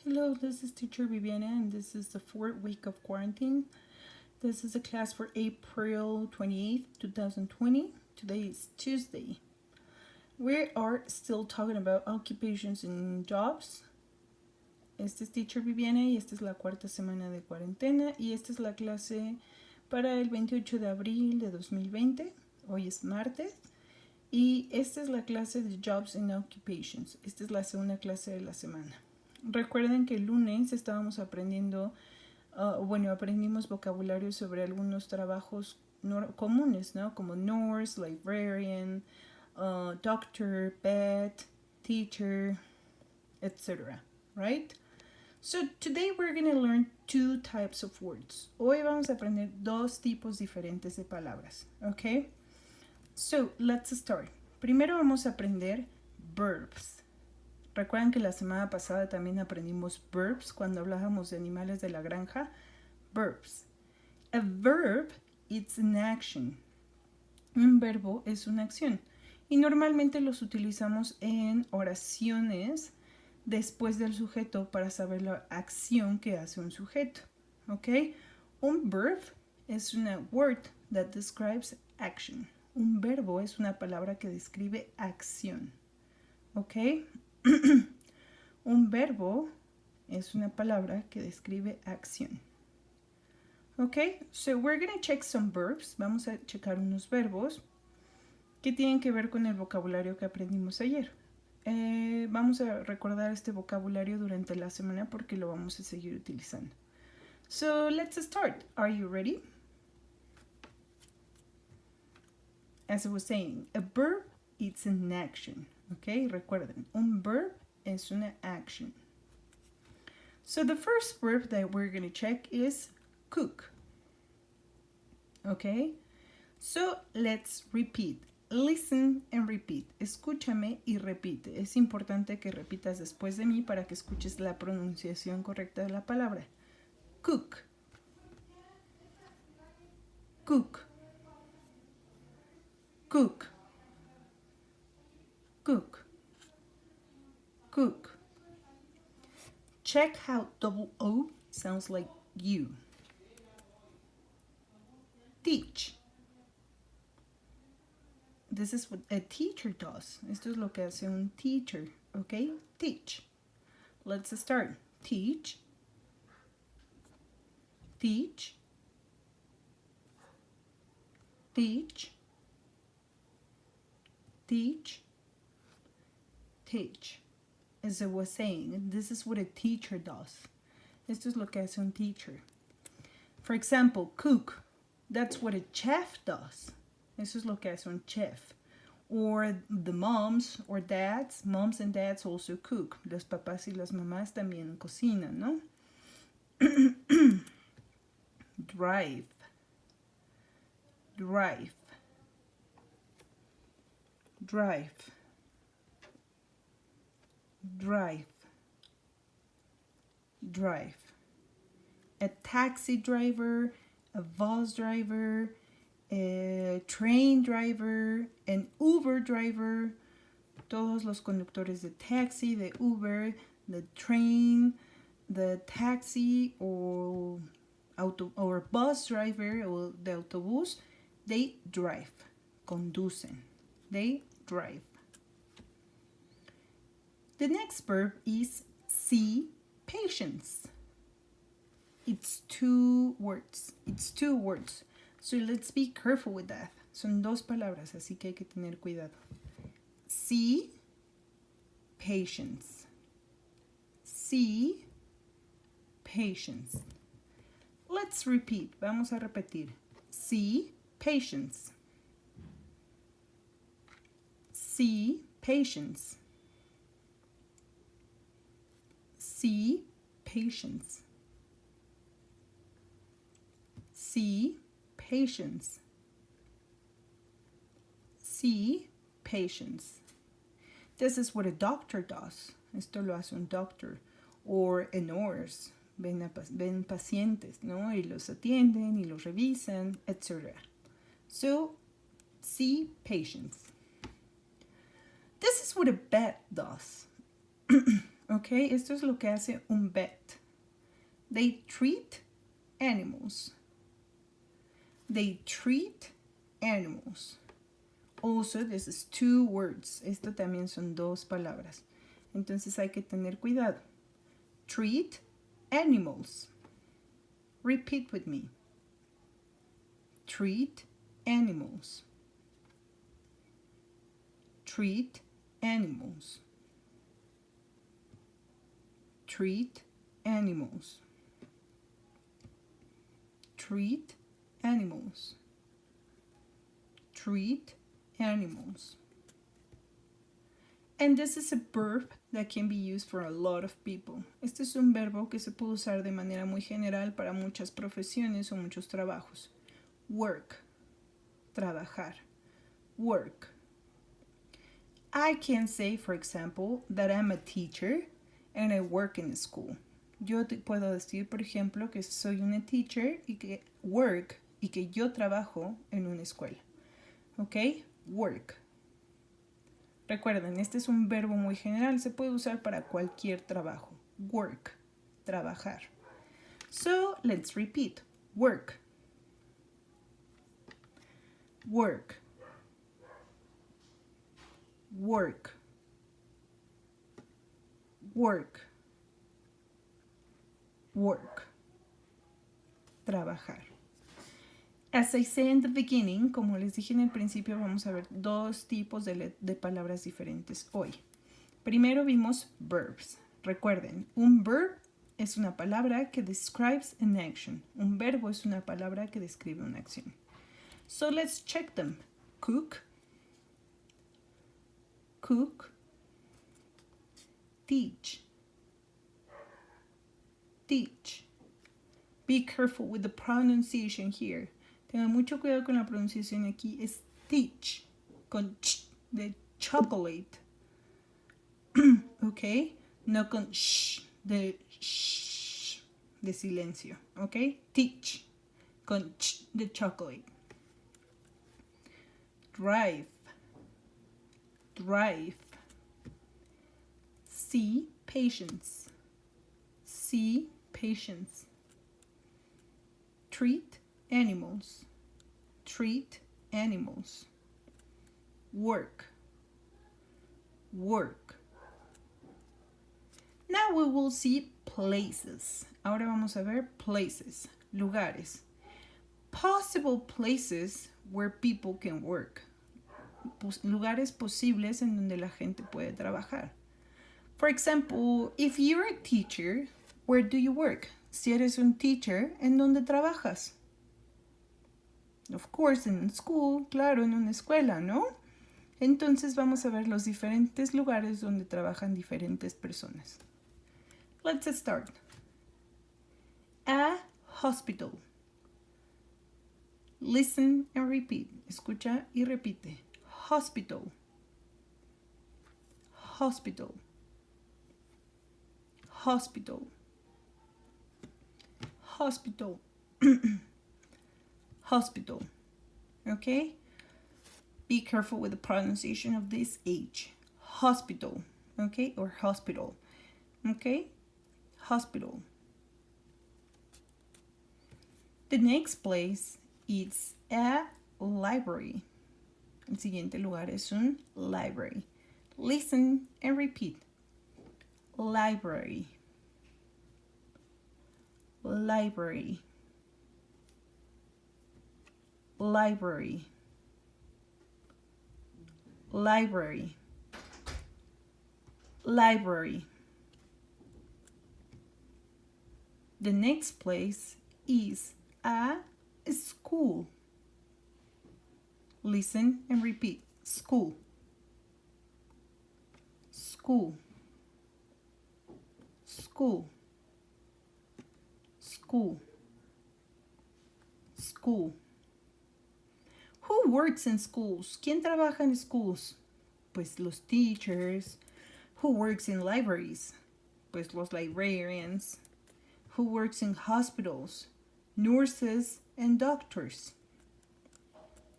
Hello, this is teacher Viviana and this is the 4th week of quarantine. This is a class for April 28th, 2020. Today is Tuesday. We are still talking about occupations and jobs. Este es teacher Viviana y esta es la 4ª semana de cuarentena y esta es la clase para el 28 de abril de 2020. Hoy es martes. Y esta es la clase de Jobs and Occupations. Esta es la segunda clase de la semana. Recuerden que el lunes estábamos aprendiendo, aprendimos vocabulario sobre algunos trabajos comunes, ¿no? Como nurse, librarian, doctor, vet, teacher, etc. Right? So today we're going to learn 2 types of words. Hoy vamos a aprender 2 tipos diferentes de palabras, ¿ok? So let's start. Primero vamos a aprender verbs. Recuerden que la semana pasada también aprendimos verbs cuando hablábamos de animales de la granja. Verbs. A verb is an action. Un verbo es una acción. Y normalmente los utilizamos en oraciones después del sujeto para saber la acción que hace un sujeto. ¿Ok? Un verb es una word that describes action. Un verbo es una palabra que describe acción. ¿Ok? Un verbo es una palabra que describe acción. Okay, so we're going to check some verbs. Vamos a checar unos verbos que tienen que ver con el vocabulario que aprendimos ayer. Vamos a recordar este vocabulario durante la semana porque lo vamos a seguir utilizando. So let's start. Are you ready? As I was saying, a verb is an action. Okay, recuerden, un verb es una action. So the first verb that we're going to check is cook. Okay, so let's repeat. Listen and repeat. Escúchame y repite. Es importante que repitas después de mí para que escuches la pronunciación correcta de la palabra. Cook. Cook. Cook. Cook. Cook. Check how double O sounds like you. Teach. This is what a teacher does. Esto es lo que hace un teacher, okay? Teach. Let's start. Teach. Teach. Teach. Teach. Teach. As I was saying, this is what a teacher does. Esto es lo que hace un teacher. For example, cook. That's what a chef does. Eso es lo que hace un chef. Or the moms or dads. Moms and dads also cook. Los papás y las mamás también cocinan, ¿no? Drive. Drive. Drive. Drive. Drive. A taxi driver, a bus driver, a train driver, an Uber driver, todos los conductores de taxi, de Uber, the train, the taxi or bus driver o de autobús, they drive, conducen, they drive. The next verb is see patience. It's 2 words. It's 2 words. So let's be careful with that. Son 2 palabras, así que hay que tener cuidado. See patience. See patience. Let's repeat. Vamos a repetir. See patience. See patience. See patience. See patience. See patience. This is what a doctor does. Esto lo hace un doctor. Or a nurse. Ven pacientes, ¿no? Y los atienden y los revisan, etc. So, see patience. This is what a vet does. ¿Ok? Esto es lo que hace un vet. They treat animals. They treat animals. Also, this is 2 words. Esto también son 2 palabras. Entonces hay que tener cuidado. Treat animals. Repeat with me. Treat animals. Treat animals. Treat animals. Treat animals. Treat animals. And this is a verb that can be used for a lot of people. Este es un verbo que se puede usar de manera muy general para muchas profesiones o muchos trabajos. Work, trabajar. Work. I can say, for example, that I'm a teacher and I work in a school. Yo te puedo decir, por ejemplo, que soy una teacher y que work y que yo trabajo en una escuela. ¿Ok? Work. Recuerden, este es un verbo muy general, se puede usar para cualquier trabajo. Work, trabajar. So, let's repeat. Work. Work. Work. Work. Work. Trabajar. As I said in the beginning, como les dije en el principio, vamos a ver 2 tipos de palabras diferentes hoy. Primero vimos verbs. Recuerden, un verb es una palabra que describes an action. Un verbo es una palabra que describe una acción. So let's check them. Cook. Cook. Teach. Teach. Be careful with the pronunciation here. Tengan mucho cuidado con la pronunciación aquí. Es teach. Con ch de chocolate. ¿Ok? No con sh de silencio. ¿Ok? Teach. Con ch de chocolate. Drive. Drive. See patience. See patience. Treat animals. Treat animals. Work. Work. Now we will see places. Ahora vamos a ver places, lugares. Possible places where people can work. Lugares posibles en donde la gente puede trabajar. For example, if you're a teacher, where do you work? Si eres un teacher, ¿en dónde trabajas? Of course, in school, claro, en una escuela, ¿no? Entonces vamos a ver los diferentes lugares donde trabajan diferentes personas. Let's start. A hospital. Listen and repeat. Escucha y repite. Hospital. Hospital. Hospital. Hospital. Hospital. Okay? Be careful with the pronunciation of this H. Hospital. Okay? Or hospital. Okay? Hospital. The next place is a library. El siguiente lugar es un library. Listen and repeat. Library. Library. Library. Library. Library. The next place is a school. Listen and repeat. School. School. School. School. School. Who works in schools? ¿Quién trabaja en schools? Pues los teachers. Who works in libraries? Pues los librarians. Who works in hospitals? Nurses and doctors.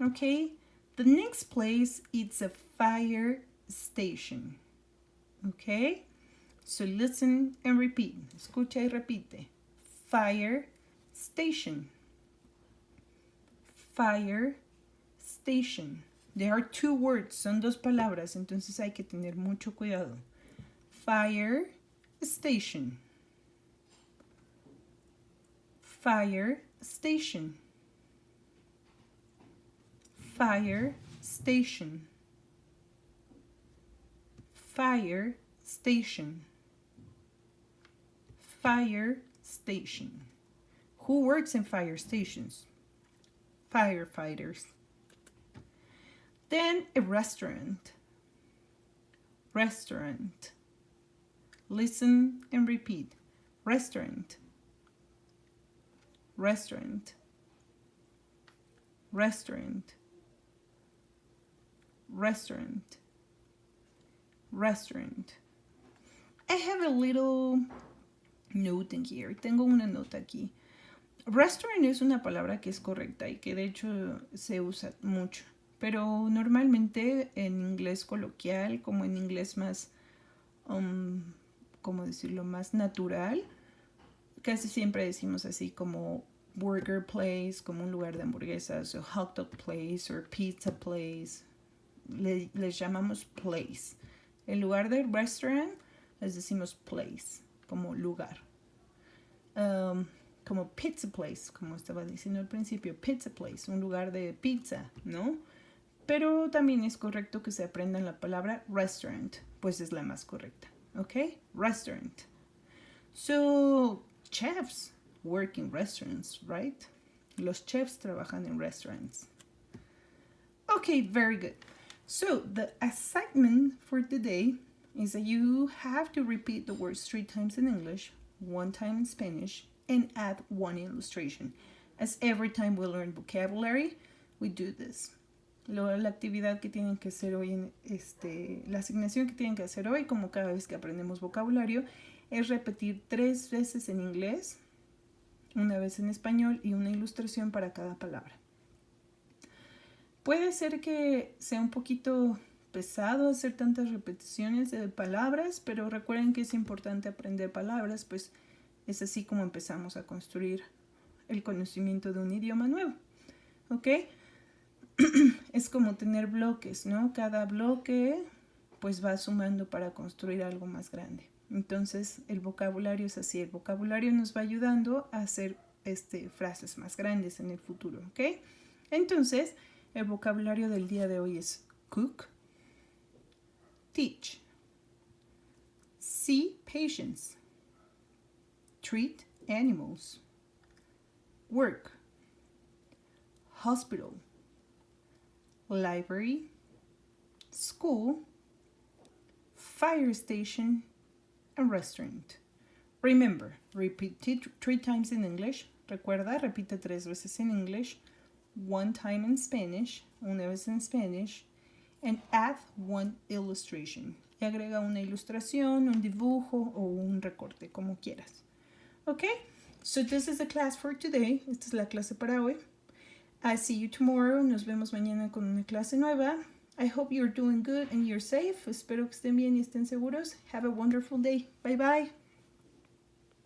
Okay, the next place is a fire station. Okay, So listen and repeat. Escucha y repite. Fire station. Fire station. There are two words, son dos palabras, entonces hay que tener mucho cuidado. Fire station. Fire station. Fire station. Fire station. Fire station. Who works in fire stations? Firefighters. Then a restaurant. Restaurant. Listen and repeat. Restaurant. Restaurant. Restaurant. Restaurant. Restaurant. I have a little note in here. Tengo una nota aquí. Restaurant es una palabra que es correcta y que de hecho se usa mucho. Pero normalmente en inglés coloquial, como en inglés más, ¿cómo decirlo? Más natural, casi siempre decimos así como burger place, como un lugar de hamburguesas, o hot dog place, o pizza place. Les llamamos place. En lugar de restaurant, les decimos place, como lugar. Como pizza place, como estaba diciendo al principio, pizza place, un lugar de pizza, ¿no? Pero también es correcto que se aprendan la palabra restaurant, pues es la más correcta, ¿ok? Restaurant. So, chefs work in restaurants, right? Los chefs trabajan en restaurants. Okay, very good. So, the assignment for today is that you have to repeat the words 3 times in English, 1 time in Spanish, and add 1 illustration. As every time we learn vocabulary, we do this. La actividad que tienen que hacer hoy, la asignación que tienen que hacer hoy, como cada vez que aprendemos vocabulario, es repetir 3 veces en inglés, 1 vez en español y una ilustración para cada palabra. Puede ser que sea un poquito pesado hacer tantas repeticiones de palabras, pero recuerden que es importante aprender palabras, pues es así como empezamos a construir el conocimiento de un idioma nuevo, ¿ok? Es como tener bloques, ¿no? Cada bloque pues va sumando para construir algo más grande. Entonces el vocabulario es así, el vocabulario nos va ayudando a hacer frases más grandes en el futuro, ¿ok? Entonces el vocabulario del día de hoy es cook, teach, see patients, treat animals, work, hospital, library, school, fire station, and restaurant. Remember, repeat 3 times in English. Recuerda, repite 3 veces en English, 1 time in Spanish, 1 vez en Spanish, and add 1 illustration. Y agrega una ilustración, un dibujo o un recorte, como quieras. Okay? So this is the class for today. Esta es la clase para hoy. I see you tomorrow. Nos vemos mañana con una clase nueva. I hope you're doing good and you're safe. Espero que estén bien y estén seguros. Have a wonderful day. Bye bye.